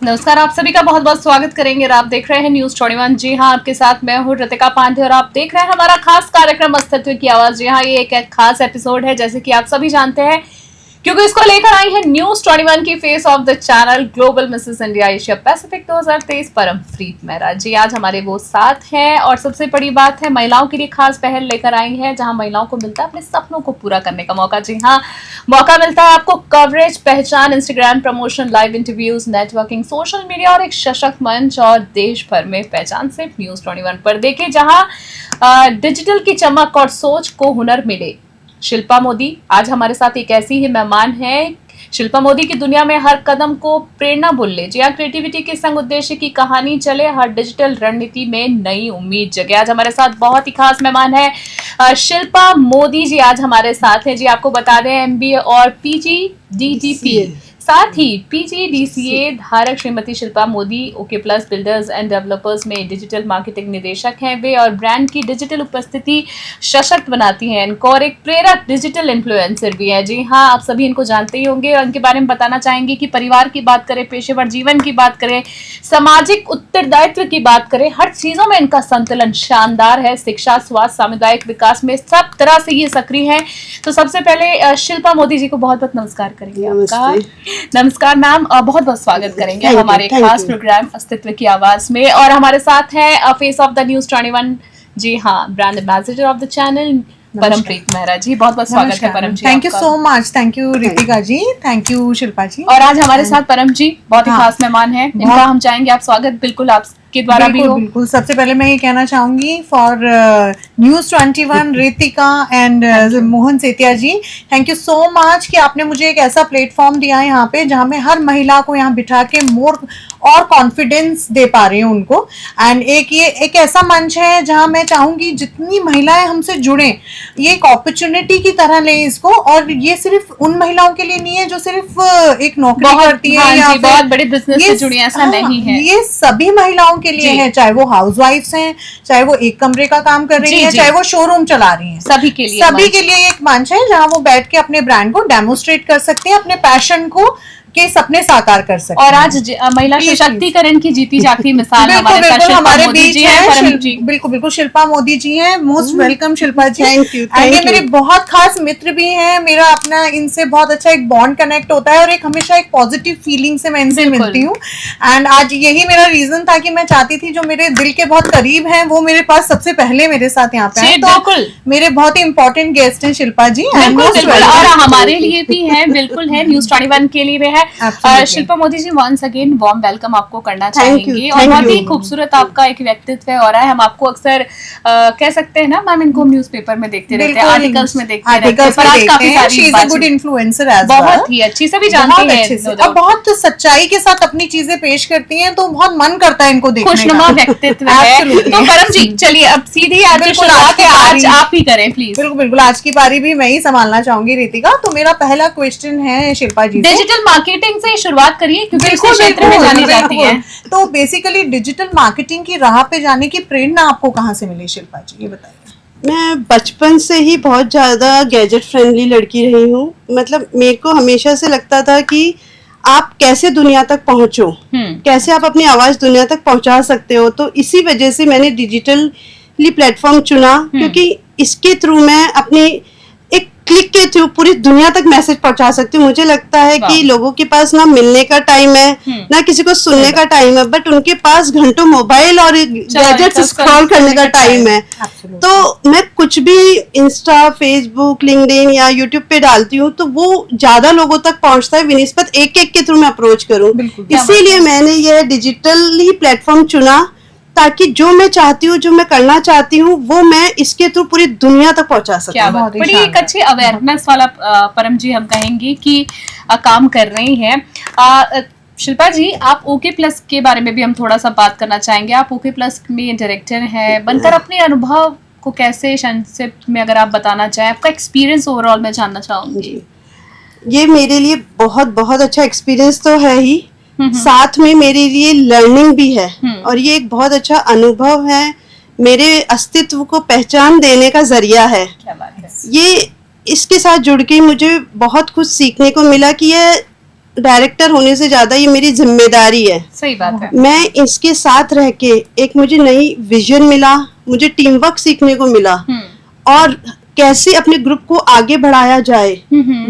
नमस्कार, आप सभी का बहुत बहुत स्वागत करेंगे और आप देख रहे हैं न्यूज 21। जी हाँ, आपके साथ मैं हूँ रितिका पांडे और आप देख रहे हैं हमारा खास कार्यक्रम अस्तित्व की आवाज। जी हाँ, ये एक खास एपिसोड है जैसे कि आप सभी जानते हैं, क्योंकि इसको लेकर आई है न्यूज 21 की face of the channel global Mrs India Asia Pacific 2023 Parampreet Mehra ji. आज हमारे वो साथ हैं और सबसे बड़ी बात है, महिलाओं के लिए खास पहल लेकर आई है जहां महिलाओं को मिलता है अपने सपनों को पूरा करने का मौका। जी हाँ, मौका मिलता है आपको कवरेज, पहचान, Instagram promotion, live interviews, networking, social media और एक सशक्त मंच और देश भर में पहचान सिर्फ न्यूज 21 पर। देखिए जहां डिजिटल की चमक और सोच को हुनर मिले। शिल्पा मोदी आज हमारे साथ एक ऐसी ही मेहमान है। शिल्पा मोदी की दुनिया में हर कदम को प्रेरणा बोले। जी हाँ, क्रिएटिविटी के संग उद्देश्य की कहानी चले, हर डिजिटल रणनीति में नई उम्मीद जगे। आज हमारे साथ बहुत ही खास मेहमान है शिल्पा मोदी जी आज हमारे साथ हैं। जी आपको बता दें, MBA और PG DTP साथ ही PGDCA धारक Shrimati Shilpa Modi okay plus builders and developers में डिजिटल मार्केटिंग निदेशक हैं वे और ब्रांड की डिजिटल उपस्थिति सशक्त बनाती हैं। इनको और एक प्रेरक डिजिटल इन्फ्लुएंसर भी है। जी हाँ, आप सभी इनको जानते ही होंगे और इनके बारे में बताना चाहेंगे कि परिवार की बात करें, पेशेवर जीवन की बात करें, सामाजिक उत्तरदायित्व की बात करें, हर चीजों में इनका संतुलन शानदार है। शिक्षा, स्वास्थ्य, सामुदायिक विकास में सब तरह से ये सक्रिय हैं। तो सबसे पहले शिल्पा मोदी जी को बहुत बहुत नमस्कार करेंगे आपका। नमस्कार मैम, बहुत बहुत स्वागत करेंगे हमारे खास प्रोग्राम अस्तित्व की आवाज में। और हमारे साथ है फेस ऑफ द न्यूज 21, जी हाँ, brand ambassador of the channel Parampreet Mehra ji. बहुत बहुत स्वागत है Param ji. Thank you so much. Thank you Ritika ji, thank you Shilpa ji. और आज हमारे साथ परम जी बहुत ही खास मेहमान हैं, इनका हम चाहेंगे आप स्वागत बिल्कुल आपके द्वारा भी हो। बिल्कुल। सबसे पहले मैं ये कहना चाहूंगी for news 21 Ritika and Mohan Setia ji, thank you so much कि आपने मुझे एक ऐसा प्लेटफॉर्म दिया है यहाँ पे जहाँ मैं हर महिला को यहाँ बिठा के मोर और कॉन्फिडेंस दे पा रही हूँ उनको। एंड ये एक ऐसा मंच है जहाँ मैं चाहूंगी जितनी महिलाएं हमसे जुड़े, ये एक अपॉर्चुनिटी की तरह लें इसको। और ये सिर्फ उन महिलाओं के लिए नहीं है जो सिर्फ एक नौकरी करती है या बहुत बड़े बिजनेस से जुड़ी, ऐसा नहीं है। ये सभी महिलाओं के लिए है, चाहे वो हाउसवाइफ्स हैं, चाहे वो एक कमरे का काम कर रही हैं, चाहे वो शोरूम चला रही हैं, सभी के लिए एक मंच है जहाँ वो बैठ के अपने ब्रांड को डेमोस्ट्रेट कर सकते हैं, अपने पैशन को के सपने साकार कर सकते हैं। और आज महिला सशक्तिकरण की जीती जागती मिसाल हमारे बीच है। बिल्कुल शिल्पा मोदी जी हैं। Most welcome Shilpa ji. Thank you. ये मेरे बहुत खास मित्र भी हैं। मेरा अपना इनसे बहुत अच्छा एक बॉन्ड कनेक्ट होता है और एक हमेशा एक पॉजिटिव फीलिंग से मैं इनसे मिलती हूँ। एंड आज यही मेरा रीजन था कि मैं चाहती थी जो मेरे दिल के बहुत करीब हैं वो मेरे पास सबसे पहले मेरे साथ यहाँ पे तो मेरे बहुत ही इंपॉर्टेंट गेस्ट हैं शिल्पा जी। और हमारे लिए भी है, बिल्कुल है, न्यूज 21 के लिए भी है। शिल्पा मोदी जी, वंस अगेन वार्म वेलकम आपको करना चाहेंगे। और बहुत ही खूबसूरत आपका एक व्यक्तित्व है और हम आपको अक्सर कह सकते हैं ना मैम, इनको न्यूज़पेपर में देखते रहते हैं, आर्टिकल्स में देखते रहते हैं, पर आज काफी सारी गुड इन्फ्लुएंसर एज वेल, बहुत ही अच्छी सभी जानते हैं और बहुत सच्चाई के साथ अपनी चीजें पेश करती हैं, तो बहुत मन करता है इनको देखने का। खुशनुमा व्यक्तित्व है। तो परम जी चलिए अब सीधी शुरुआत आज आप ही करें प्लीज। बिल्कुल आज की पारी भी मैं ही संभालना चाहूंगी रितिका। तो मेरा पहला क्वेश्चन है शिल्पा जी, डिजिटल मार्केटिंग से शुरुआत करिए क्योंकि इस क्षेत्र में जानी जाती है। तो बेसिकली डिजिटल मार्केटिंग की राह पे जाने की प्रेरणा आपको कहाँ से मिली शिल्पा जी, ये बताइए। मैं बचपन से ही बहुत ज़्यादा गैजेट फ्रेंडली लड़की रही हूँ। मतलब मेरे को हमेशा से लगता था कि आप कैसे दुनिया तक पहुँचो, कैसे आप अपनी आवाज़ दुनिया तक पहुँचा सकते हो। तो इसी वजह से मैंने डिजिटली प्लेटफॉर्म चुना, क्योंकि इसके थ्रू मैं अपनी एक क्लिक के थ्रू पूरी दुनिया तक मैसेज पहुंचा सकती हूँ। मुझे लगता है कि लोगों के पास ना मिलने का टाइम है ना किसी को सुनने का टाइम है, बट उनके पास घंटों मोबाइल और गैजेट्स स्क्रॉल करने का टाइम है। तो मैं कुछ भी इंस्टा, फेसबुक, लिंक्डइन या यूट्यूब पे डालती हूँ तो वो ज्यादा लोगों तक पहुंचता है विनिस्पत एक के थ्रू मैं अप्रोच करूँ। इसीलिए मैंने ये डिजिटली प्लेटफॉर्म चुना ताकि जो मैं चाहती हूँ, जो मैं करना चाहती हूँ, वो मैं इसके थ्रू पूरी दुनिया तक पहुंचा सकूं। बड़ी एक अच्छी अवेयरनेस वाला परम जी हम कहेंगे कि काम कर रही हैं। शिल्पा जी, आप ओके प्लस के बारे में भी हम थोड़ा सा बात करना चाहेंगे। आप ओके प्लस में डायरेक्टर हैं, बनकर अपने अनुभव को कैसे संक्षिप्त में अगर आप बताना चाहें, आपका एक्सपीरियंस ओवरऑल मैं जानना चाहूंगी। ये मेरे लिए बहुत अच्छा एक्सपीरियंस तो है ही, साथ में मेरे लिए लर्निंग भी है और ये एक बहुत अच्छा अनुभव है, मेरे अस्तित्व को पहचान देने का जरिया है। क्या बात है। ये इसके साथ जुड़ के मुझे बहुत कुछ सीखने को मिला कि ये डायरेक्टर होने से ज्यादा ये मेरी जिम्मेदारी है। सही बात है। मैं इसके साथ रह के एक मुझे नई विजन मिला, मुझे टीम वर्क सीखने को मिला और कैसे अपने ग्रुप को आगे बढ़ाया जाए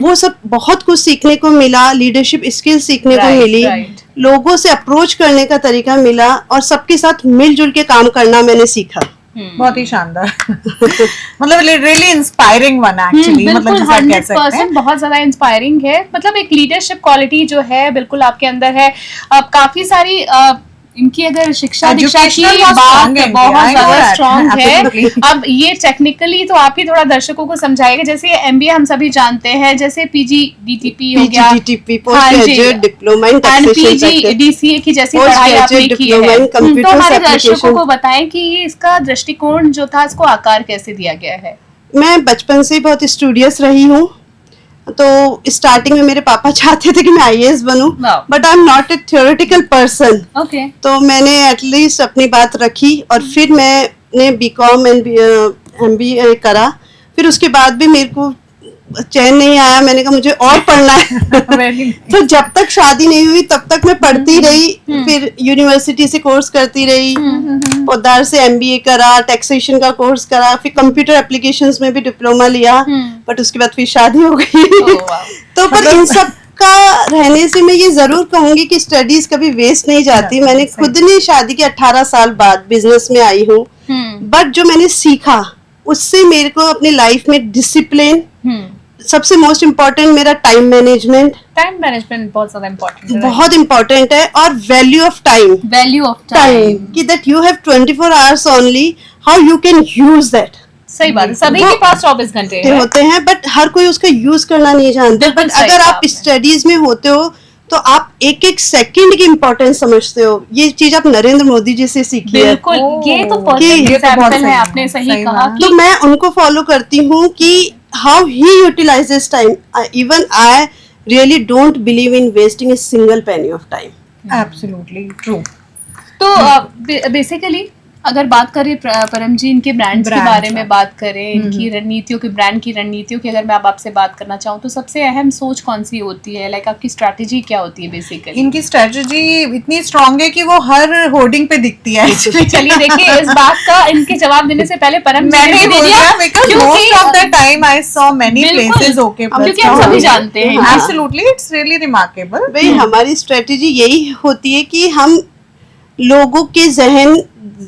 वो सब बहुत कुछ सीखने को मिला। लीडरशिप स्किल सीखने को मिली, लोगों से अप्रोच करने का तरीका मिला और सबके साथ मिलजुल के काम करना मैंने सीखा। बहुत ही शानदार मतलब रियली इंस्पायरिंग वन एक्चुअली, मतलब बिल्कुल जिसे आप कह सकते हैं 100% बहुत ज्यादा इंस्पायरिंग है। मतलब एक लीडरशिप क्वालिटी जो है बिल्कुल आपके अंदर है। अब काफी सारी इनकी अगर शिक्षा दीक्षा की Educational बहुत बात strong है बहुत इनकी, I know ज्यादा that, स्ट्रॉन्ग है। absolutely। अब ये टेक्निकली तो आप ही थोड़ा दर्शकों को समझाएगा। जैसे एमबीए हम सभी जानते हैं, जैसे पीजी डीटीपी हो गया, PGDTP, post graduate diploma in and taxation PG DCA की जैसी Post पढ़ाई आपने graduate की diploma है, in computers तो हमारे दर्शकों application। को बताएं कि ये इसका दृष्टिकोण जो था इसको आकार कैसे दिया गया है। मैं बचपन से ही बहुत स्टूडियस रही हूँ, तो स्टार्टिंग में मेरे पापा चाहते थे कि मैं आईएएस बनूं, Wow। But I am not a theoretical person. Okay तो मैंने एटलीस्ट अपनी बात रखी और फिर मैंने बीकॉम एंड एमबीए करा। फिर उसके बाद भी मेरे को चैन नहीं आया, मैंने कहा मुझे और पढ़ना है तो जब तक शादी नहीं हुई तब तक मैं पढ़ती रही। फिर यूनिवर्सिटी से कोर्स करती रही, पोद्दार से एमबीए करा, टैक्सेशन का कोर्स करा, फिर कंप्यूटर एप्लीकेशंस में भी डिप्लोमा लिया, बट उसके बाद फिर शादी हो गई तो पर इन सब का रहने से मैं ये जरूर कहूंगी कि स्टडीज कभी वेस्ट नहीं जाती। मैंने खुद ने शादी के 18 साल बाद बिजनेस में आई हूँ, बट जो मैंने सीखा उससे मेरे को अपनी लाइफ में डिसिप्लिन, सबसे मोस्ट इम्पोर्टेंट मेरा टाइम मैनेजमेंट बहुत ज्यादा इम्पोर्टेंट है। बहुत इम्पोर्टेंट है, और value of time value of time कि that you have 24 hours only, how you can use that. सही बात है, सभी के पास 24 घंटे है। होते हैं बट हर कोई उसका यूज करना नहीं जानते। बिल्कुल बट सही अगर कहा आप आपने। स्टडीज में होते हो तो आप एक एक सेकंड की इम्पोर्टेंस समझते हो। ये चीज आप नरेंद्र मोदी जी से सीखी है। बिल्कुल, ये तो ये परफेक्ट तो बहुत एग्जांपल सही है, है, आपने सही सही कहा बात। तो कि मैं उनको फॉलो करती हूँ कि how he utilises time. Even I really don't believe in wasting a single penny of time. Absolutely true. तो बेसिकली अगर बात करें परम जी इनके ब्रांड्स के Brands, बारे में बात करें, इनकी रणनीतियों की, ब्रांड की रणनीतियों की अगर मैं अब आपसे बात करना चाहूँ तो सबसे अहम सोच कौन सी होती है? लाइक आपकी स्ट्रैटेजी क्या होती है बेसिकली? इनकी स्ट्रेटजी इतनी स्ट्रांग है कि वो हर होर्डिंग पे दिखती है actually। चलिए देखिए, इस बात का इनके जवाब देने से पहले परम जी ने मैंने भी दे बोल दिया, दिया because क्योंकि most of the time I saw many बिल्कुल, places okay plus क्योंकि हम सभी जानते हैं। Absolutely, it's really remarkable। भाई हमारी स्ट्रेटेजी यही होती है कि हम लोगों के जहन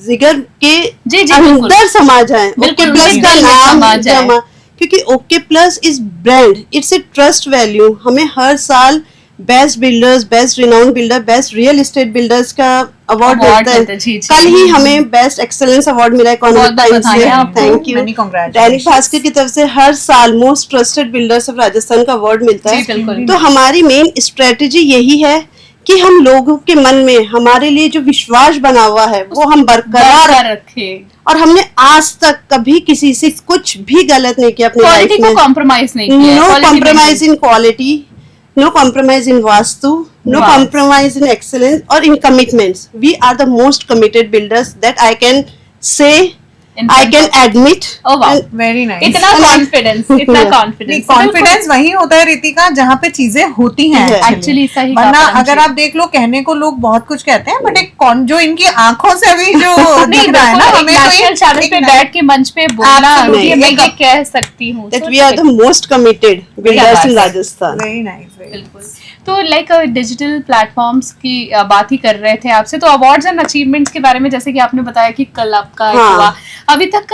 जिगर के जी, बिल्कुल। अंदर समा जाए, बिल्कुल, ओके प्लस उनके का दिल में नाम समा जाए। जमा, क्योंकि okay plus is brand, it's a trust value. हमें हर साल best builders, best renowned builder, best real estate builders का अवार्ड Award मिलता मिलता है, है। जी, जी। कल ही हमें बेस्ट एक्सेलेंस अवार्ड मिला है इकोनॉमिक बहुत-बहुत टाइम्स से, बधाई आपको। Thank you. Many congratulations। Dainik Bhaskar की तरफ से हर साल most trusted builders of Rajasthan का अवार्ड मिलता जी, है। बिल्कुल। तो हमारी मेन स्ट्रेटेजी यही है कि हम लोगों के मन में हमारे लिए जो विश्वास बना हुआ है वो हम बरकरार बरकरार रखे, और हमने आज तक कभी किसी से कुछ भी गलत नहीं किया अपनी क्वालिटी लाइफ को में। कॉम्प्रोमाइज नहीं किया, no quality compromise in quality, no compromise in vastu, no Wow। Compromise in excellence और in commitments. We are the most committed builders that I can say, In I front can of- admit. Oh, wow। Very nice. इतना confidence, इतना confidence, confidence वही होता है रितिका जहाँ पे चीजें होती हैं Actually, सही कहा वरना परम जी। अगर आप देख लो, कहने को लोग बहुत कुछ कहते हैं बट एक जो इनकी आंखों से अभी जो नहीं, दिख रहा है ना, बिल्कुल, हमें एक तो नेशनल चैनल एक पे बैठ के मंच पे बोलना, Absolutely। ये मैं एक- ये कह सकती हूँ। That So, we are the most committed builders बात इन है। राजस्थान। Very nice. बिल्कुल। तो लाइक डिजिटल प्लेटफॉर्म्स की बात ही कर रहे थे आपसे, तो अवार्ड्स एंड अचीवमेंट्स के बारे में जैसे कि आपने बताया कि कल आपका एक हाँ। हुआ, अभी तक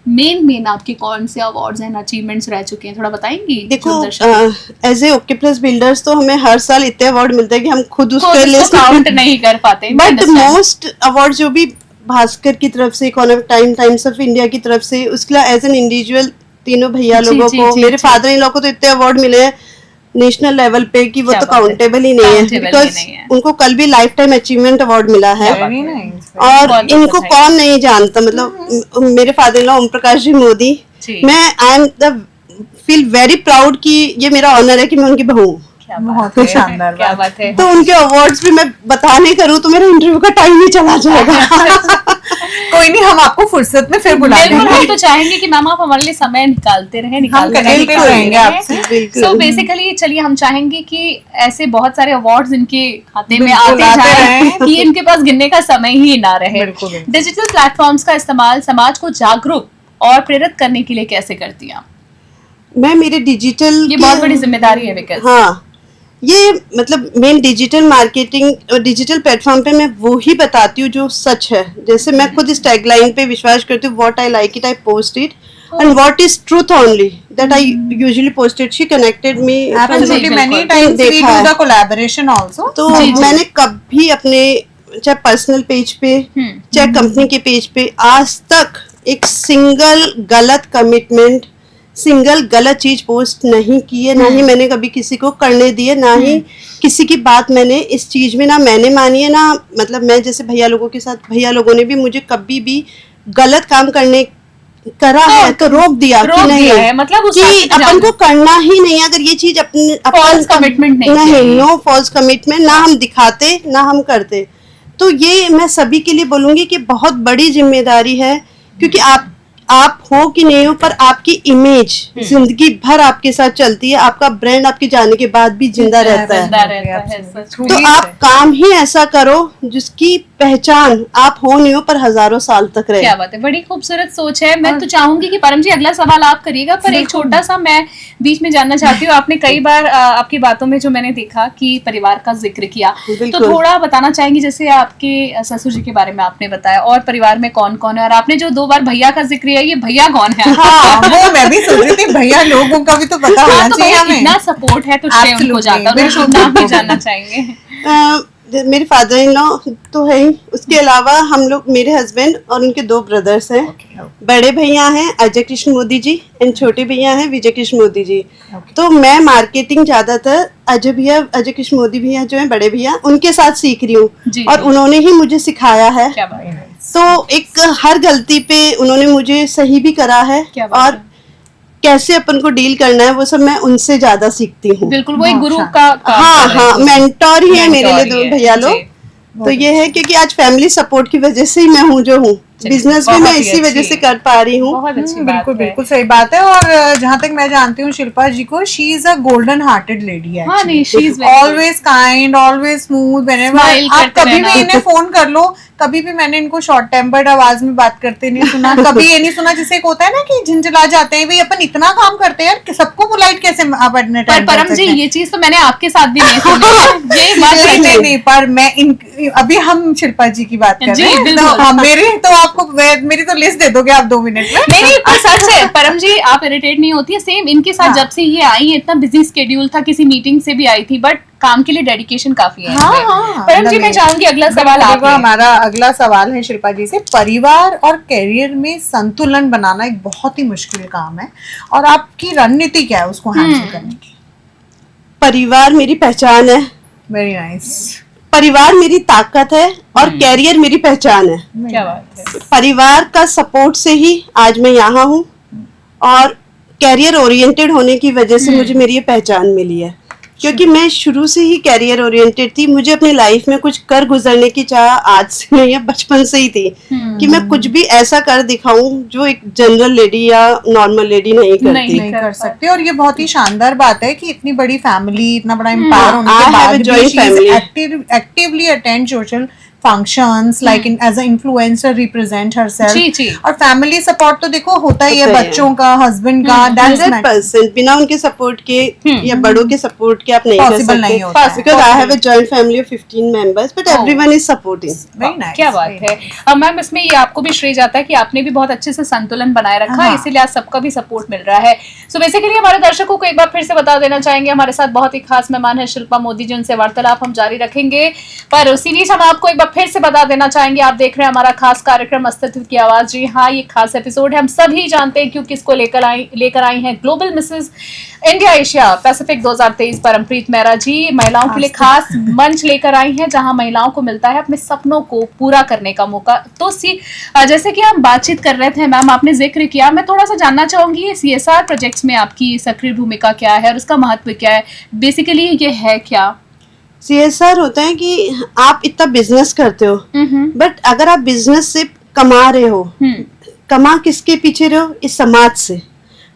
मेन आपके कौन से अवार्ड्स एंड अचीवमेंट्स रह चुके हैं, थोड़ा बताएंगी? देखो जो दर्शक as a okay plus builders तो हमें हर साल इतने अवार्ड मिलते हैं कि हम खुद खुद उसके उसको लिस्ट काउंट नहीं कर पाते, बट understand। मोस्ट अवार्ड जो भी भास्कर की तरफ से, इकोनॉमिक टाइम्स ऑफ इंडिया की तरफ से, उसके लिए एज एन इंडिविजुअल तीनों भैया जी, लोगों जी, को, जी, मेरे जी। फादर इन लोगों को तो इतने अवार्ड मिले हैं नेशनल लेवल पे कि वो क्या तो बात है। काउंटेबल ही नहीं है, Countable ही बिकॉज नहीं है। उनको कल भी लाइफ टाइम अचीवमेंट अवार्ड मिला है। Very nice. और बहुत इनको बधाई। कौन नहीं जानता, मतलब मेरे father in law Om Prakash ji Modi. जी। मैं I am the feel very proud कि ये मेरा ऑनर है कि मैं उनकी बहू हूँ। क्या बहुत बात ही है, शानदार क्या बात। बात है। तो उनके अवार्ड्स भी मैं बता नहीं करूँ तो मेरा इंटरव्यू का टाइम ही चला जाएगा। कोई नहीं, हम आपको फुर्सत में फिर बुला बिल्कुल, हम लेंगे। तो चाहेंगे कि मैम आप हमारे लिए समय निकालते रहें, connected रहेंगे आपसे, बिल्कुल। सो बेसिकली चलिए हम चाहेंगे कि ऐसे बहुत सारे अवार्ड्स इनके खाते में बिल्कुल, आते आते जाएं रहें। कि इनके पास गिनने का समय ही ना रहे। बिल्कुल, बिल्कुल। डिजिटल प्लेटफॉर्म्स का इस्तेमाल समाज को जागरूक और प्रेरित करने के लिए कैसे करती हैं आप? मैं मेरे डिजिटल ये बहुत बड़ी जिम्मेदारी है विकास। हाँ, ये मतलब मेन डिजिटल मार्केटिंग और डिजिटल प्लेटफॉर्म पे मैं वो ही बताती हूँ जो सच है। जैसे मैं खुद इस टैगलाइन पे विश्वास करती हूँ, what I like it I post it and what is truth only that I usually post it. She connected me, Absolutely, many बिल्कुल। times we देखा do है। the collaboration also. तो जी, जी। मैंने कभी अपने चाहे पर्सनल पेज पे चाहे कंपनी के पेज पे आज तक एक सिंगल गलत कमिटमेंट, सिंगल गलत चीज पोस्ट नहीं की है, ना ही मैंने कभी किसी को करने दी है, ना ही किसी की बात मैंने इस चीज में ना मैंने मानी है, ना मतलब मैं जैसे भैया लोगों के साथ, भैया लोगों ने भी मुझे कभी भी गलत काम करने करा है तो रोक दिया रोक कि नहीं दिया है, मतलब उस कि रास्ते पे अपन जाना। को करना ही नहीं है। अगर ये चीज अपने False commitment नहीं नहीं, चाहिए। नो फॉल्स कमिटमेंट, ना हम दिखाते ना हम करते। तो ये मैं सभी के लिए बोलूंगी कि बहुत बड़ी जिम्मेदारी है, क्योंकि आप हो कि नहीं हो पर आपकी इमेज जिंदगी भर आपके साथ चलती है, आपका ब्रांड आपके जाने के बाद भी जिंदा रहता है। जिंदा रहता है, सच में। तो आप काम ही ऐसा करो जिसकी पहचान आप हो नहीं हो पर हजारों साल तक रहे। क्या बात है, बड़ी खूबसूरत सोच है। मैं तो चाहूंगी कि परम जी अगला सवाल आप करिएगा, पर एक छोटा सा मैं बीच में जानना चाहती हूँ। आपने कई बार आपकी बातों में जो मैंने देखा कि परिवार का जिक्र किया, तो बिल्कुल। थोड़ा बताना चाहेंगी। जैसे आपके ससुर जी के बारे में आपने बताया, और परिवार में कौन कौन है, और आपने जो 2 बार भैया का जिक्र किया, ये भैया कौन है? हाँ, वो मैं भी सोच रही थी, भैया लोगों का भी तो पता होना हाँ, तो चाहिए भैया हमें। इतना सपोर्ट है तो श्रेय उनको Absolutely, जाता है, और बिल्कुल, शुभ नाम भी बिल्कुल। जानना चाहेंगे। मेरे फादर इन लॉ तो है ही, उसके अलावा हम लोग, मेरे हस्बैंड और उनके 2 ब्रदर्स हैं। बड़े भैया हैं अजय कृष्ण मोदी जी एंड छोटे भैया हैं विजय कृष्ण मोदी जी। तो मैं मार्केटिंग ज्यादातर अजय कृष्ण मोदी भैया जो हैं बड़े भैया, उनके साथ सीख रही हूँ जी, और जी। उन्होंने ही मुझे सिखाया है। क्या बात है, तो एक हर गलती पे उन्होंने मुझे सही भी करा है, क्या बात और है। कैसे अपन को डील करना है वो सब मैं उनसे ज्यादा सीखती हूँ। बिल्कुल, वो एक गुरु बहुत का काम हाँ कर रहे हैं, हाँ, मेंटोर ही है मेरे लिए मेंटोर ही 2 है, भैया जी। लोग। तो ये है क्योंकि आज फैमिली सपोर्ट की वजह से ही मैं हूँ जो हूँ, चलिए, बिजनेस भी बहुत मैं ही इसी वजह अच्छी- से कर पा रही हूँ। बहुत अच्छी बात बिल्कुल है। बिल्कुल सही बात है। और जहाँ तक मैं जानती हूँ शिल्पा जी को, she is a golden hearted lady है। हाँ, नहीं, she is very good. Always kind, always smooth. Smile आप करते कभी रहना। भी इन्हें फोन कर लो, कभी भी मैंने इनको शॉर्ट टेम्पर्ड आवाज में बात करते नहीं सुना, कभी ये नहीं सुना जिसे एक होता है ना कि झंझला जाते हैं, भाई अपन इतना काम करते हैं यार कि सबको पोलाइट कैसे आप अपने पर टाइम परम जी, ये चीज तो मैंने आपके साथ भी नहीं सुनी है। ये बात नहीं सच नहीं है। नहीं, पर मैं अभी हम शिल्पा जी की बात कर जी, रहे हैं, तो बिल्कुल। हाँ, तो आपको मेरी तो लिस्ट दे दोगे आप 2 मिनट में। नहीं नहीं, पर सच है परम जी, आप इरिटेट नहीं होती है। सेम इनके साथ हाँ। जब से ये आई है, इतना बिजी स्केड्यूल था, किसी मीटिंग से भी आई थी, बट काम के लिए डेडिकेशन काफी है हाँ, इनमें। हाँ, परम जी, मैं चाहूंगी अगला सवाल आप देखो, हमारा अगला सवाल है शिल्पा जी से। परिवार और करियर में संतुलन बनाना एक बहुत ही मुश्किल काम है, और आपकी रणनीति क्या है उसको हैंडल करने की? परिवार मेरी पहचान है, वेरी नाइस। परिवार मेरी ताकत है, और कैरियर मेरी पहचान है। क्या बात है। परिवार का सपोर्ट से ही आज मैं यहाँ हूँ, और कैरियर ओरिएंटेड होने की वजह से मुझे मेरी ये पहचान मिली है, क्योंकि मैं शुरू से ही कैरियर ओरिएंटेड थी। मुझे अपनी लाइफ में कुछ कर गुजरने की चाह आज से नहीं है, बचपन से ही थी कि मैं कुछ भी ऐसा कर दिखाऊं जो एक जनरल लेडी या नॉर्मल लेडी नहीं करती। नहीं कर सकते, और ये बहुत ही शानदार बात है कि इतनी बड़ी फैमिली, इतना बड़ा एम्पायर होने I के have बाद a भी joint she is family. actively attend social functions like as an influencer represent herself। जी, जी। और फैमिली सपोर्ट तो देखो होता ही है, होता ही है। बच्चों का, हस्बैंड का, that's 100% बिना उनके सपोर्ट के या बड़ों के सपोर्ट के आप नहीं कर Possible नहीं सकते। होता है। Because I have a joint family of 15 members, but everyone is supporting. very nice, क्या बात very है। मैम, इसमें ये आपको भी श्रेय जाता है कि आपने भी बहुत अच्छे से संतुलन बनाए रखा है, हाँ। इसीलिए आज सबका भी सपोर्ट मिल रहा है। सो बेसिकली हमारे दर्शकों को एक बार फिर से बता देना चाहेंगे, हमारे साथ बहुत ही खास मेहमान है शिल्पा मोदी जी, उनसे वार्तालाप हम जारी रखेंगे, पर उसी बीच हम आपको एक बार फिर से बता देना चाहेंगे, आप देख रहे हैं हमारा खास कार्यक्रम अस्तित्व की आवाज। जी हाँ, ये खास एपिसोड है। हम सभी जानते हैं क्यों किसको लेकर आई हैं global Mrs India Asia Pacific 2023 Parampreet Mehra ji महिलाओं के लिए खास मंच लेकर आई हैं, जहां महिलाओं को मिलता है अपने सपनों को पूरा करने का मौका। तो जैसे कि हम बातचीत कर रहे थे मैम, आपने जिक्र किया, मैं थोड़ा सा जानना चाहूंगी CSR प्रोजेक्ट्स में आपकी सक्रिय भूमिका क्या है और उसका महत्व क्या है? बेसिकली ये है क्या? CSR होता है कि आप इतना बिजनेस करते हो, बट अगर आप बिजनेस से कमा रहे हो, कमा किसके पीछे रहे हो? इस समाज से।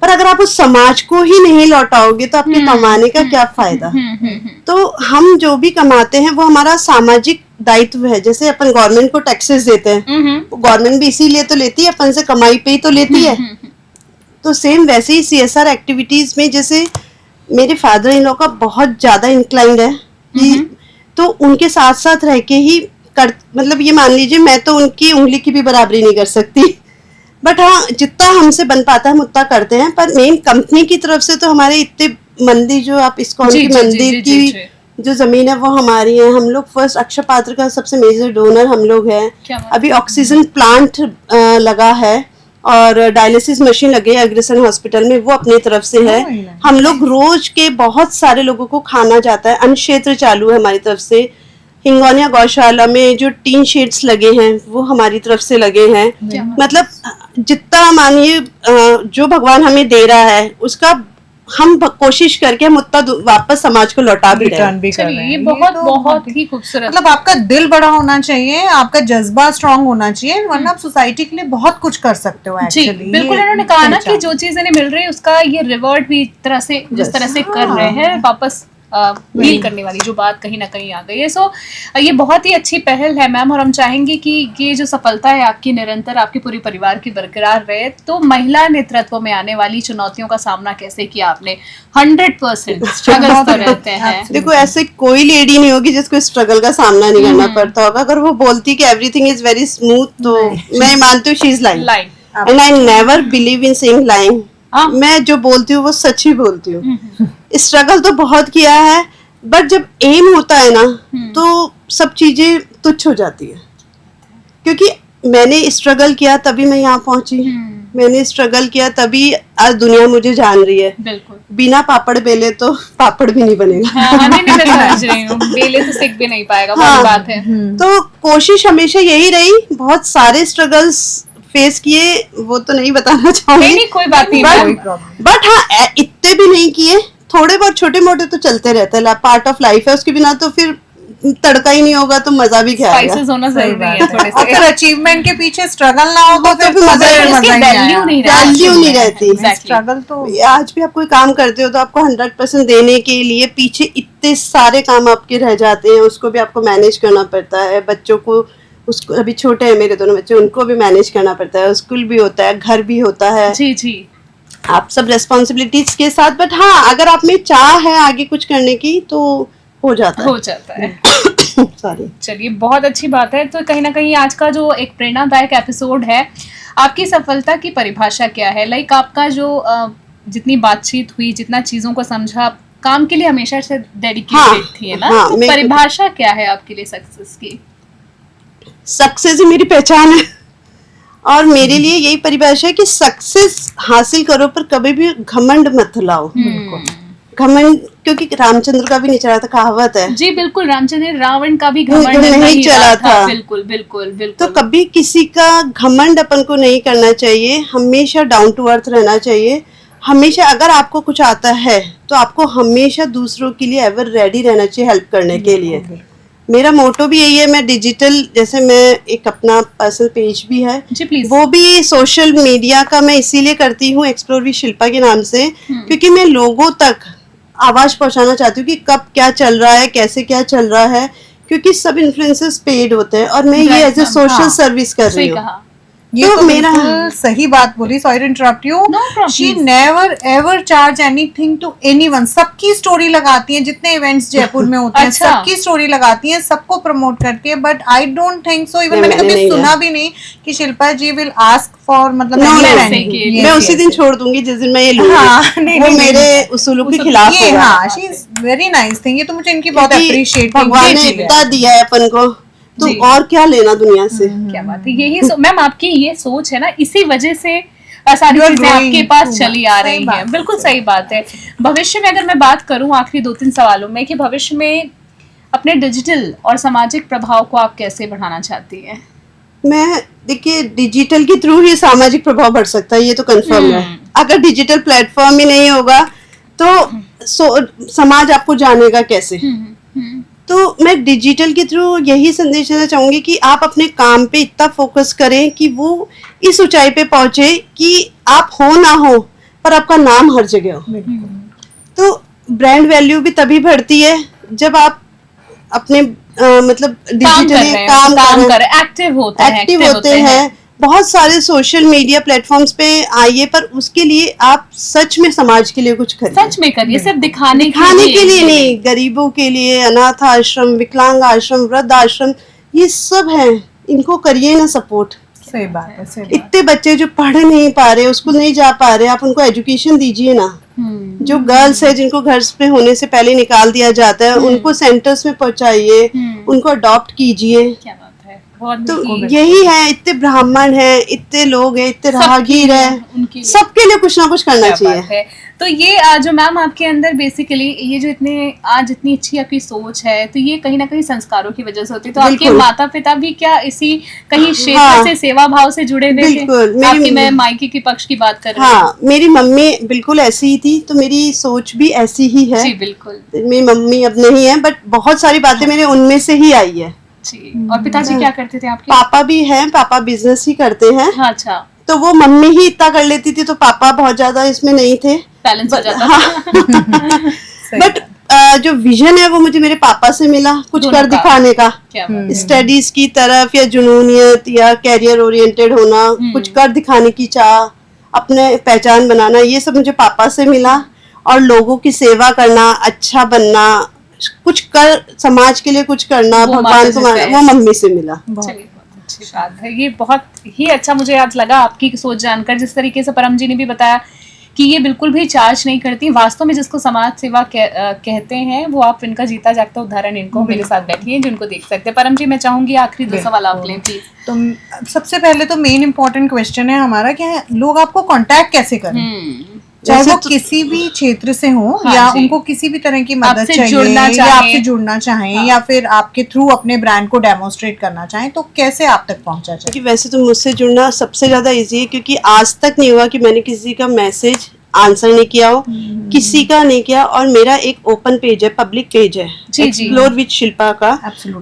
पर अगर आप उस समाज को ही नहीं लौटाओगे तो आपके कमाने का क्या फायदा? तो हम जो भी कमाते हैं वो हमारा सामाजिक दायित्व है। जैसे अपन गवर्नमेंट को टैक्सेस देते हैं, गवर्नमेंट भी इसीलिए तो लेती है, अपन से कमाई पे ही तो लेती है। तो सेम वैसे ही CSR एक्टिविटीज में, जैसे मेरे फादर इन लॉ का बहुत ज्यादा इंक्लाइंड है कि तो उनके साथ साथ रह के ही कर, मतलब ये मान लीजिए मैं तो उनकी उंगली की भी बराबरी नहीं कर सकती, बट हाँ जितना हमसे बन पाता है हम उतना करते हैं। पर मेन कंपनी की तरफ से तो हमारे इतने मंदिर, जो आप इस्कॉन की मंदिर की जो जमीन है वो हमारी है। हम लोग फर्स्ट अक्षय पात्र का सबसे मेजर डोनर हम लोग हैं। अभी ऑक्सीजन प्लांट लगा है और डायलिसिस मशीन लगे है अग्रसन हॉस्पिटल में, वो अपनी तरफ से है। हम लोग रोज के बहुत सारे लोगों को खाना जाता है। अन्न क्षेत्र चालू है हमारी तरफ से। हिंगोनिया गौशाला में जो टीन शेड्स लगे हैं वो हमारी तरफ से लगे हैं। मतलब जितना मानिए जो भगवान हमें दे रहा है उसका हम कोशिश करके हम उतना वापस समाज को लौटा भी रहे हैं। ये बहुत बहुत ही खूबसूरत। मतलब आपका दिल बड़ा होना चाहिए, आपका जज्बा स्ट्रांग होना चाहिए, वरना आप सोसाइटी के लिए बहुत कुछ कर सकते हो एक्चुअली। बिल्कुल, इन्होंने कहा ना कि जो चीज इन्हें मिल रही है उसका ये रिवॉर्ड भी तरह से जिस तरह से कर रहे हैं वापस डील करने वाली जो बात कहीं ना कहीं आ गई है। सो ये बहुत ही अच्छी पहल है मैम, और हम चाहेंगे कि ये जो सफलता है आपकी निरंतर आपके पूरे परिवार की बरकरार रहे। तो महिला नेतृत्व में आने वाली चुनौतियों का सामना कैसे किया आपने? 100% स्ट्रगल तो रहते हैं। देखो ऐसे कोई लेडी नहीं होगी जिसको स्ट्रगल का सामना नहीं करना पड़ता होगा। अगर वो बोलती कि एवरीथिंग इज वेरी स्मूथ तो मैं मानती हूँ she is lying, and I never believe in saying lying. मैं जो बोलती हूँ वो सच ही बोलती हूँ। स्ट्रगल तो बहुत किया है, बट जब एम होता है ना तो सब चीजें तुच्छ हो जाती है। क्योंकि मैंने स्ट्रगल किया तभी मैं यहाँ पहुंची, मैंने स्ट्रगल किया तभी आज दुनिया मुझे जान रही है। बिल्कुल, बिना पापड़ बेले तो पापड़ भी नहीं बनेगा। नहीं, मैं समझ रही हूँ, बेले तो सिक भी नहीं पाएगा, वो बात है। तो कोशिश हमेशा यही रही। बहुत सारे स्ट्रगल्स फेस किए, वो तो नहीं बताना चाहूंगी। नहीं, कोई बात नहीं, बट हाँ इतने भी नहीं किए, थोड़े बहुत छोटे मोटे तो चलते रहते हैं, पार्ट ऑफ लाइफ है। उसके बिना तो फिर तड़का ही नहीं होगा तो मजा भी क्या आएगा। होना जरूरी है थोड़े से। और फिर अचीवमेंट के पीछे स्ट्रगल ना हो तो फिर वैल्यू नहीं रहती। स्ट्रगल तो आज भी आप कोई काम करते हो तो आपको 100% देने के लिए पीछे इतने सारे काम आपके रह जाते हैं, उसको भी आपको मैनेज करना पड़ता है। बच्चों को, उसको अभी छोटे हैं मेरे दोनों बच्चे, उनको भी मैनेज करना पड़ता है। स्कूल भी होता है, घर भी होता है। जी, आप सब रेस्पॉन्सिबिलिटीज के साथ। बट हाँ अगर आप में चाह है आगे कुछ करने की तो हो जाता है। सॉरी। चलिए, बहुत अच्छी बात है। तो कहीं ना कहीं आज का जो एक प्रेरणादायक एपिसोड है, आपकी सफलता की परिभाषा क्या है? लाइक आपका जो जितनी बातचीत हुई, जितना चीजों को समझा, काम के लिए हमेशा से डेडिकेटेड थी, है ना? तो परिभाषा क्या है आपके लिए सक्सेस की? सक्सेस ही मेरी पहचान है, और मेरे लिए यही परिभाषा है कि सक्सेस हासिल करो पर कभी भी घमंड मत लाओ। घमंड, क्योंकि रामचंद्र का भी नहीं चला था, कहावत है। जी बिल्कुल, रामचंद्र, रावण का भी घमंड नहीं चला था। बिल्कुल बिल्कुल बिल्कुल। तो कभी किसी का घमंड अपन को नहीं करना चाहिए, हमेशा डाउन टू अर्थ रहना चाहिए। हमेशा अगर आपको कुछ आता है तो आपको हमेशा दूसरों के लिए एवर रेडी रहना चाहिए हेल्प करने के लिए। मेरा मोटो भी यही है। मैं डिजिटल, जैसे मैं एक अपना पर्सनल पेज भी है जी, प्लीज। वो भी सोशल मीडिया का मैं इसीलिए करती हूँ, एक्सप्लोर विद शिल्पा के नाम से, क्योंकि मैं लोगों तक आवाज पहुंचाना चाहती हूँ कि कब क्या चल रहा है, कैसे क्या चल रहा है। क्योंकि सब इन्फ्लुएंसर्स पेड होते हैं और मैं ये एज ए सोशल सर्विस कर रही हूँ। ये तो मेरा सही बात बोली, sorry to interrupt you. She never ever charge anything to anyone. सबकी स्टोरी लगाती है, जितने इवेंट्स जयपुर में होते हैं सबकी स्टोरी लगाती है, सबको प्रमोट करती है। But I don't think so, even मैंने कभी सुना भी नहीं कि शिल्पा जी विल आस्क फॉर, मतलब मैं उसी दिन छोड़ दूंगी जिस दिन मैं ये लूंगी। वो मेरे उसूलों के खिलाफ है। हाँ, she is very nice thing. ये तो मुझे इनकी बहुत अप्रिशिएट, भगवान ने इतना दिया है अपन को, तो और क्या लेना दुनिया से। क्या बात है। यही मैम आपकी ये सोच है ना, इसी वजह से सारी चीजें आपके पास चली आ रही हैं। बिल्कुल सही बात है। भविष्य में अगर मैं बात करूं आखिरी 2-3 सवालों में, कि भविष्य में अपने डिजिटल और सामाजिक प्रभाव को आप कैसे बढ़ाना चाहती हैं? मैं, देखिए, डिजिटल के थ्रू ही सामाजिक प्रभाव बढ़ सकता है, ये तो कंफर्म है। अगर डिजिटल प्लेटफॉर्म ही नहीं होगा तो समाज आपको जानेगा कैसे? तो मैं डिजिटल के थ्रू यही संदेश देना चाहूंगी कि आप अपने काम पे इतना फोकस करें कि वो इस ऊंचाई पे पहुंचे कि आप हो ना हो पर आपका नाम हर जगह हो। तो ब्रांड वैल्यू भी तभी बढ़ती है जब आप अपने मतलब डिजिटली काम कर एक्टिव होते हैं। बहुत सारे सोशल मीडिया प्लेटफॉर्म्स पे आइए, पर उसके लिए आप सच में समाज के लिए कुछ करिए। सच में करिए, सिर्फ दिखाने के लिए नहीं, गरीबों के लिए, अनाथ आश्रम, विकलांग आश्रम, वृद्ध आश्रम, ये सब है, इनको करिए ना सपोर्ट। सही बात है, सही बात। इतने बच्चे जो पढ़ नहीं पा रहे, स्कूल नहीं जा पा रहे, आप उनको एजुकेशन दीजिए ना। जो गर्ल्स है जिनको घर पे होने से पहले निकाल दिया जाता है, उनको सेंटर्स में पहुंचाइए, उनको अडॉप्ट कीजिए। क्या बात है, बहुत तो यही है, इतने ब्राह्मण हैं, इतने लोग हैं, इतने राहगीर हैं, सबके लिए कुछ ना कुछ करना चाहिए। तो ये जो मैम आपके अंदर बेसिकली ये जो आज इतनी अच्छी आपकी सोच है, तो ये कहीं ना कहीं संस्कारों की वजह से होती है। तो आपके माता पिता भी क्या इसी कहीं क्षेत्र से, सेवा भाव से जुड़े हुए थे? मैं मायके के पक्ष की बात कर रही हूँ। हाँ, मेरी मम्मी बिल्कुल ऐसी ही थी, तो मेरी सोच भी ऐसी ही है। जी बिल्कुल। मेरी मम्मी अब नहीं है, बट बहुत सारी बातें मेरे उनमें से ही आई है। जी। और पिताजी क्या करते थे आपके? पापा भी हैं, पापा बिजनेस ही करते हैं। अच्छा। तो वो मम्मी ही इतना कर लेती थी, तो पापा बहुत ज्यादा इसमें नहीं थे, बैलेंस हो जाता था। बट जो विजन है वो मुझे मेरे पापा से मिला, कुछ कर दिखाने का। स्टडीज की तरफ या जुनूनियत या कैरियर ओरिएंटेड होना, कुछ कर दिखाने की चाह, अपने पहचान बनाना, ये सब मुझे पापा से मिला। और लोगों की सेवा करना, अच्छा बनना, कुछ कर समाज के लिए कुछ करना, भगवान को मानना, वो मम्मी से मिला। अच्छी बात है, ये बहुत ही अच्छा मुझे आज लगा आपकी सोच जानकर। जिस तरीके से परम जी ने भी बताया कि ये बिल्कुल भी चार्ज नहीं करती, वास्तव में जिसको समाज सेवा कहते हैं वो आप इनका जीता जागता उदाहरण इनको मेरे साथ बैठी है जिनको देख सकते हैं। परम जी मैं चाहूंगी आखिरी 2 सवाल आप लें प्लीज। तो सबसे पहले तो मेन इम्पोर्टेंट क्वेश्चन है हमारा कि लोग आपको कांटेक्ट कैसे करें, चाहे वो किसी भी क्षेत्र से हो, या उनको किसी भी तरह की मदद चाहिए, या आपसे जुड़ना चाहें, या फिर आपके थ्रू अपने ब्रांड को डेमोन्स्ट्रेट करना चाहें, तो कैसे आप तक पहुंचा जाए? कि वैसे तो मुझसे जुड़ना सबसे ज्यादा इजी है, क्योंकि आज तक नहीं हुआ कि मैंने किसी का मैसेज आंसर नहीं किया हो, किसी का नहीं किया। और मेरा एक ओपन पेज है, पब्लिक पेज है, एक्सप्लोर विद शिल्पा का।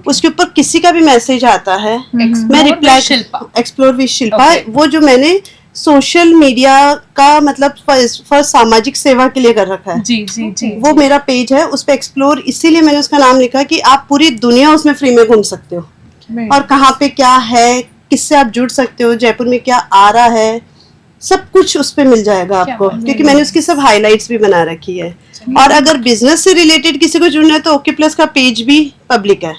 उसके ऊपर किसी का भी मैसेज आता है, मैं रिप्लाई, एक्सप्लोर विद शिल्पा, वो जो मैंने सोशल मीडिया का मतलब फॉर सामाजिक सेवा के लिए कर रखा है। जी। वो मेरा पेज है, उस पे एक्सप्लोर, इसीलिए मैंने उसका नाम लिखा कि आप पूरी दुनिया उसमें फ्री में घूम सकते हो, और कहाँ पे क्या है, किससे आप जुड़ सकते हो, जयपुर में क्या आ रहा है, सब कुछ उस पे मिल जाएगा आपको, क्योंकि मैंने उसकी सब हाइलाइट्स भी बना रखी है। और अगर बिजनेस से रिलेटेड किसी को जुड़ना है तो ओके प्लस का पेज भी पब्लिक है।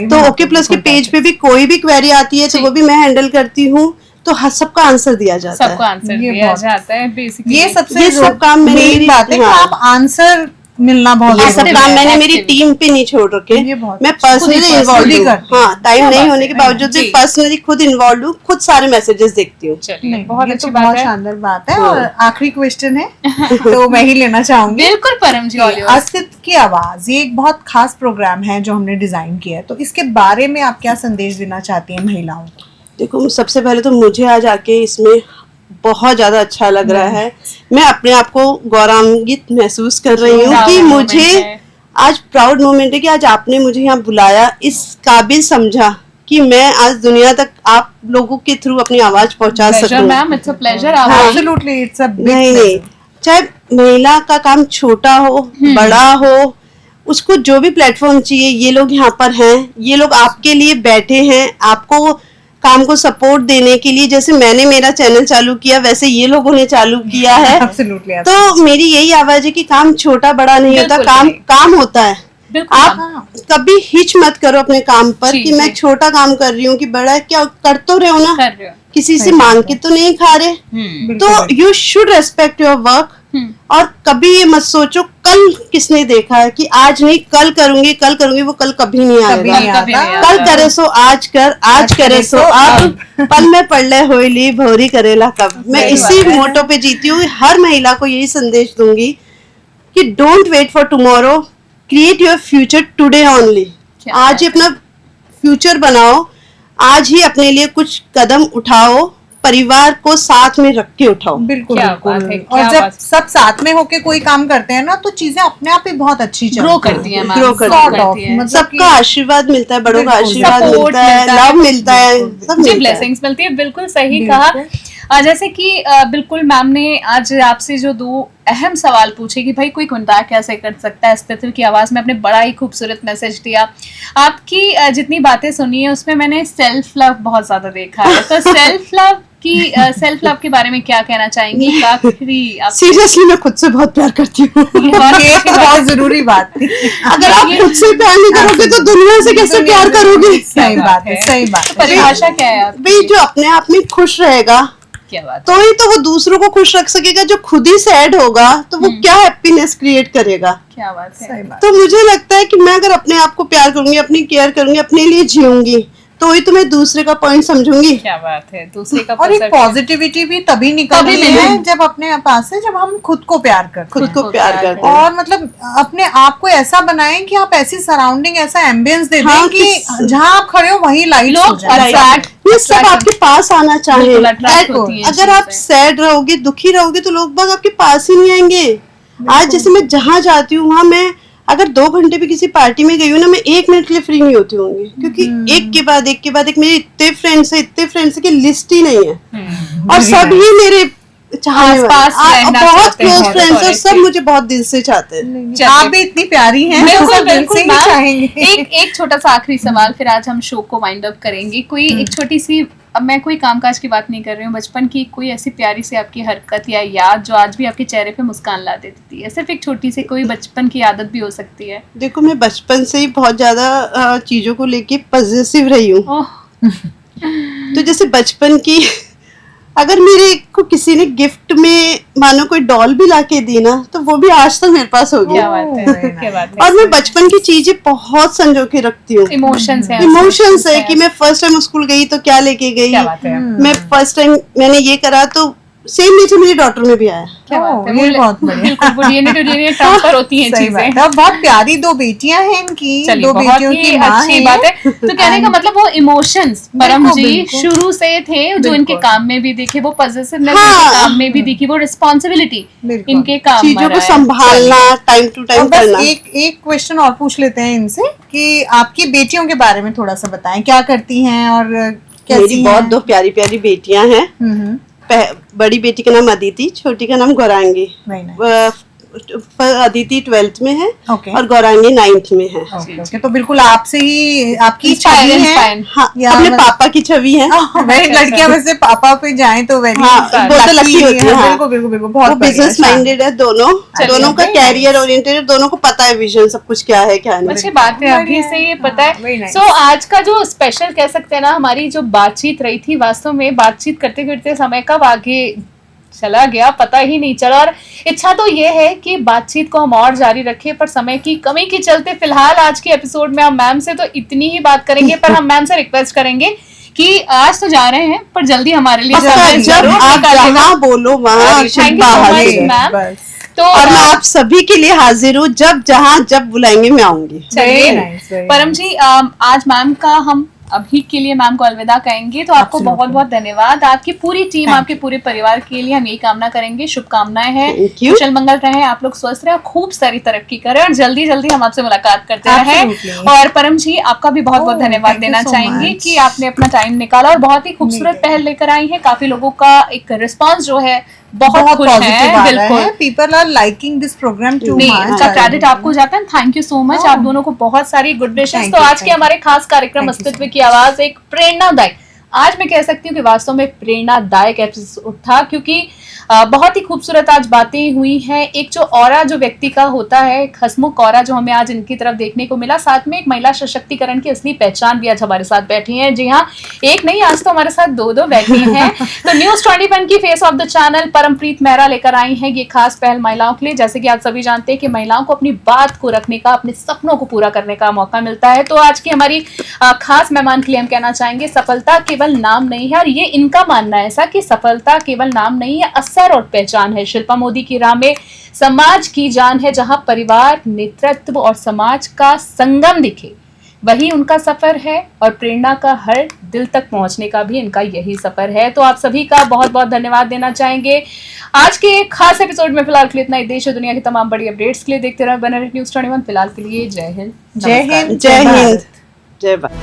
तो ओके प्लस के पेज पे भी कोई भी क्वेरी आती है तो वो भी मैं हैंडल करती हूँ, तो सबका आंसर दिया जाता है। सबको आंसर दिया जाता है बेसिकली। ये सबसे सब काम मेरी बात है कि आप आंसर मिलना बहुत ये सब काम मैंने मेरी टीम पे नहीं छोड़ रखे, मैं पर्सनली इन्वॉल्व हूँ। हाँ, टाइम नहीं होने के बावजूद भी पर्सनली खुद इन्वॉल्व हूँ, खुद सारे मैसेजेस देखती हूँ। बहुत अच्छी बात है, शानदार बात है। और आखिरी क्वेश्चन है तो मैं ही लेना चाहूंगी। बिल्कुल परम जी। अस्तित्व की आवाज, ये एक बहुत खास प्रोग्राम है जो हमने डिजाइन किया है, तो इसके बारे में आप क्या संदेश देना चाहती हैं महिलाओं को? देखो, सबसे पहले तो मुझे आज आके इसमें बहुत ज्यादा अच्छा लग रहा है। मैं अपने आप को गौरवान्वित महसूस कर रही हूँ कि मुझे आज प्राउड मोमेंट है कि आज आपने मुझे यहाँ बुलाया, इस काबिल समझा कि मैं आज दुनिया तक आप लोगों के थ्रू अपनी आवाज पहुंचा सकूं। Ma'am, it's a pleasure. Absolutely, it's a big नहीं, चाहे महिला का काम छोटा हो बड़ा हो, उसको जो भी प्लेटफॉर्म चाहिए, ये लोग यहाँ पर हैं, ये लोग आपके लिए बैठे हैं, आपको काम को सपोर्ट देने के लिए। जैसे मैंने मेरा चैनल चालू किया, वैसे ये लोगों ने चालू किया है। तो मेरी यही आवाज है कि काम छोटा बड़ा नहीं होता, काम होता है। आप कभी हिच मत करो अपने काम पर कि मैं छोटा काम कर रही हूँ कि बड़ा, क्या कर तो रहे हो ना, किसी से मांग के तो नहीं खा रहे। तो you should respect your work. और कभी ये मत सोचो कल किसने देखा है, कि आज नहीं कल करूंगी, वो कल कभी नहीं आएगा। कल करे सो आज कर, आज करे सो अब, पल में पड़ले होइली भौरी करेला कब। मैं इसी मोटो पे जीती हूँ। हर महिला को यही संदेश दूंगी कि don't wait for tomorrow, create your future today only. आज ही अपना फ्यूचर बनाओ, आज ही अपने लिए कुछ कदम उठाओ, परिवार को साथ में रख के उठाओ। बिल्कुल क्या बिल्कुल। बात है, और क्या जब बात। सब साथ में होके कोई काम करते हैं ना तो चीजें अपने आप ही बहुत अच्छी ग्रो चलती करती है मैम, Grow करती grow है। करती है। मतलब सबका आशीर्वाद मिलता है, बड़ों का बिल्कुल, आशीर्वाद support मिलता है, मिलता है, लव मिलता है, बिल्कुल, सब जी मिलता है। ब्लेसिंग्स मिलती है, बिल्कुल सही बिल्कुल। कहा। जैसे कि बिल्कुल मैम ने आज आपसे जो दो अहम सवाल पूछे कि भाई कोई गुनाह कैसे कर सकता है, अस्तित्व की आवाज में आपने बड़ा ही खूबसूरत मैसेज दिया। आपकी जितनी बातें सुनी है उसमें मैंने सेल्फ लव बहुत ज्यादा देखा है, तो सेल्फ लव के बारे में क्या कहना चाहेंगी? काफी आपसे- सीरियसली मैं खुद से बहुत प्यार करती हूँ। ये बहुत ये अच्छी तो बात बहुत जरूरी बात थी। अगर आप खुद से प्यार नहीं करोगे तो दुनिया से कैसे प्यार करोगे? सही बात है, सही बात है। परिभाषा क्या है आपकी? भाई जो अपने आप में खुश रहेगा क्या बात तो ही तो वो दूसरों को खुश रख सकेगा। जो खुद ही सैड होगा तो वो क्या हैप्पीनेस क्रिएट करेगा? क्या बात है? सही बात। तो मुझे लगता है कि मैं अगर अपने आप को प्यार करूंगी, अपनी केयर करूंगी, अपने लिए जीऊंगी तो ही तो मैं दूसरे का पॉइंट समझूंगी। क्या बात है, दूसरे का और एक perception- पॉजिटिविटी भी तभी निकलती तभी है मिले। जब अपने पास से जब हम खुद को प्यार करते खुद हैं। को प्यार करते हैं। और मतलब अपने आप को ऐसा बनाएं कि आप ऐसी सराउंडिंग, ऐसा एम्बियंस दे दें हाँ, कि कि जहाँ आप खड़े हो वहीं लाइट हो लोग जाए। ये सब आपके पास आना चाहे। बिल्कुल attract होती हैं अगर आप चीजें। सैड रहोगे, दुखी रहोगे तो लोग बाग आपके पास ही नहीं आएंगे। आज जैसे मैं जहाँ जाती हूँ वहां मैं अगर 2 घंटे भी किसी पार्टी में गई हूँ ना, मैं 1 मिनट के लिए फ्री नहीं होती होंगी, क्योंकि एक के बाद एक मेरे इतने फ्रेंड्स है कि लिस्ट ही नहीं है। और सभी मेरे चाहने आसपास वाले, रहना बहुत चाहते हैं, क्लोज फ्रेंड्स है, honestly। सब मुझे बहुत दिल से चाहते हैं। चलिए। आप भी इतनी प्यारी हैं, बिल्कुल सब दिल बिल्कुल से ही मैम। चाहेंगे। एक छोटा सा आखिरी सवाल, फिर आज हम शो को वाइंड अप करेंगे। कोई एक छोटी सी, अब मैं कोई कामकाज की बात नहीं कर रही हूँ, बचपन की कोई ऐसी प्यारी सी आपकी हरकत या याद जो आज भी आपके चेहरे पे मुस्कान ला देती है? सिर्फ एक छोटी सी कोई बचपन की आदत भी हो सकती है। देखो मैं बचपन से ही बहुत ज्यादा चीजों को लेके पॉजिटिव रही हूँ। ओह, तो जैसे बचपन की अगर मेरे को किसी ने गिफ्ट में मानो कोई डॉल भी लाके दी ना तो वो भी आज तक मेरे पास होगी। क्या बात है, very क्या बात है। और मैं बचपन की चीजें बहुत संजो के रखती हूँ। इमोशंस है, इमोशंस है कि मैं फर्स्ट टाइम स्कूल गई तो क्या लेके गई, क्या बात है, मैं फर्स्ट टाइम मैंने ये करा तो सेम नेचर मेरी डॉटर में भी आया। क्या बात है। ये बहुत बढ़िया। बिल्कुल वो DNA to DNA ट्रांसफर होती हैं सही चीजें। बात है। और बहुत प्यारी 2 बेटियां हैं इनकी, चलिए 2 बहुत बेटियों ही की माँ अच्छी है। बात है। तो कहने का मतलब वो इमोशंस परम बिल्कुल, जी बिल्कुल। शुरू से थे, जो बिल्कुल। इनके काम में भी दिखे, वो पॉजिटिवनेस हाँ। इनके काम में भी दिखी, वो रिस्पॉन्सिबिलिटी बिल्कुल। इनके काम में चीजों को रहा है। संभालना, टाइम टू और टाइम बस करना। एक क्वेश्चन और पूछ लेते हैं इनसे कि आपकी बेटियों के बारे में थोड़ा सा बताएं, क्या करती हैं और कैसी मेरी बहुत हैं? 2 प्यारी प्यारी बेटियां हैं। हम्म, बड़ी बेटी का नाम अदिति, छोटी का नाम Gaurangi. very nice। Aditi 12th में है Okay। और गौरांगी 9th में है। ओके ओके, तो बिल्कुल आपसे ही आपकी Inspire, छवि है। inspire। हाँ, या अपने मतलब- पापा की छवि है। वही लड़कियां वैसे पापा पे जाएं तो वेरी हाँ, वो तो lucky होती है, हाँ। बिल्कुल बिल्कुल बिल्कुल, बहुत वो बढ़िया, बिजनेस शानदार। माइंडेड है दोनों का very कैरियर ओरिएंटेड, दोनों को पता है विजन सब कुछ क्या है क्या नहीं। अच्छी बात है, अभी से ये पता हाँ, very है। nice। सो आज का जो स्पेशल कह सकते हैं ना, हमारी जो बातचीत रही थी, वास्तव में बातचीत करते करते समय कब आगे चला गया पता ही नहीं चला। और इच्छा तो ये है कि बातचीत को हम और जारी रखें, पर समय की कमी के चलते फिलहाल आज के एपिसोड में हम मैम से तो इतनी ही बात करेंगे, पर हम मैम से रिक्वेस्ट करेंगे कि आज तो जा रहे हैं पर जल्दी हमारे लिए पक्का, समय जब जरूर आप निकालिएगा। जहाँ बोलो वहाँ Thank you so बाहर much, है। मैम। बस। तो और मैं आप सभी के लिए हाजिर हूँ, जब जहाँ जब बुलाएंगे मैं आऊंगी। चलिए Very nice, very परम जी, आज मैम का हम अभी के लिए मैम को अलविदा कहेंगे, तो आपको Absolutely। बहुत बहुत धन्यवाद। आपकी पूरी टीम, Thank आपके पूरे परिवार के लिए हम यही कामना करेंगे, शुभकामनाएं हैं, Thank you। कुशल मंगल रहे, आप लोग स्वस्थ रहे, खूब सारी तरक्की करें और जल्दी जल्दी हम आपसे मुलाकात करते रहे। Absolutely। और परम जी आपका भी बहुत बहुत Oh, धन्यवाद thank you देना so चाहेंगे much। कि आपने अपना टाइम निकाला और बहुत ही खूबसूरत पहल लेकर आई है। काफी लोगों का एक रिस्पॉन्स जो है बहुत खुश पॉजिटिव है। आ रहा बिल्कुल है, people are liking this programme to नहीं, मच। इसका क्रेडिट आपको जाता है। Thank you so much, Oh। आप दोनों को बहुत सारी गुड विशेस। Thank तो you, आज के thank हमारे खास कार्यक्रम Thank you so अस्तित्व की आवाज एक प्रेरणादायक, आज मैं कह सकती हूँ कि वास्तव में प्रेरणादायक एपिसोड था, क्योंकि बहुत ही खूबसूरत आज बातें हुई हैं। एक जो ऑरा जो व्यक्ति का होता है, एक हंसमुख ऑरा जो हमें आज इनकी तरफ देखने को मिला, साथ में एक महिला सशक्तिकरण की असली पहचान भी आज हमारे साथ बैठी हैं। जी हाँ, एक नहीं आज तो हमारे साथ 2 बैठी हैं। तो न्यूज 21 की face of the channel Parampreet Mehra लेकर आई हैं ये खास पहल महिलाओं के लिए। जैसे कि आप सभी जानते हैं कि महिलाओं को अपनी बात को रखने का, अपने सपनों को पूरा करने का मौका मिलता है। तो आज की हमारी खास मेहमान के लिए हम कहना चाहेंगे, सफलता केवल नाम नहीं है, और ये इनका मानना है ऐसा कि सफलता केवल नाम नहीं है, असर और पहचान है। शिल्पा मोदी की राह में समाज की जान है, जहां परिवार, नेतृत्व और समाज का संगम दिखे। वही उनका सफर है और प्रेरणा का हर दिल तक पहुंचने का भी इनका यही सफर है। तो आप सभी का बहुत बहुत धन्यवाद देना चाहेंगे। आज के एक खास एपिसोड में फिलहाल के लिए इतना ही। देश और दुनिया की तमाम बड़ी अपडेट्स के लिए देखते रहे बने रहे न्यूज़ 21। फिलहाल के लिए जय हिंद, जय नमस्कार। हिंद, जय भारत। हिंद, जय भारत।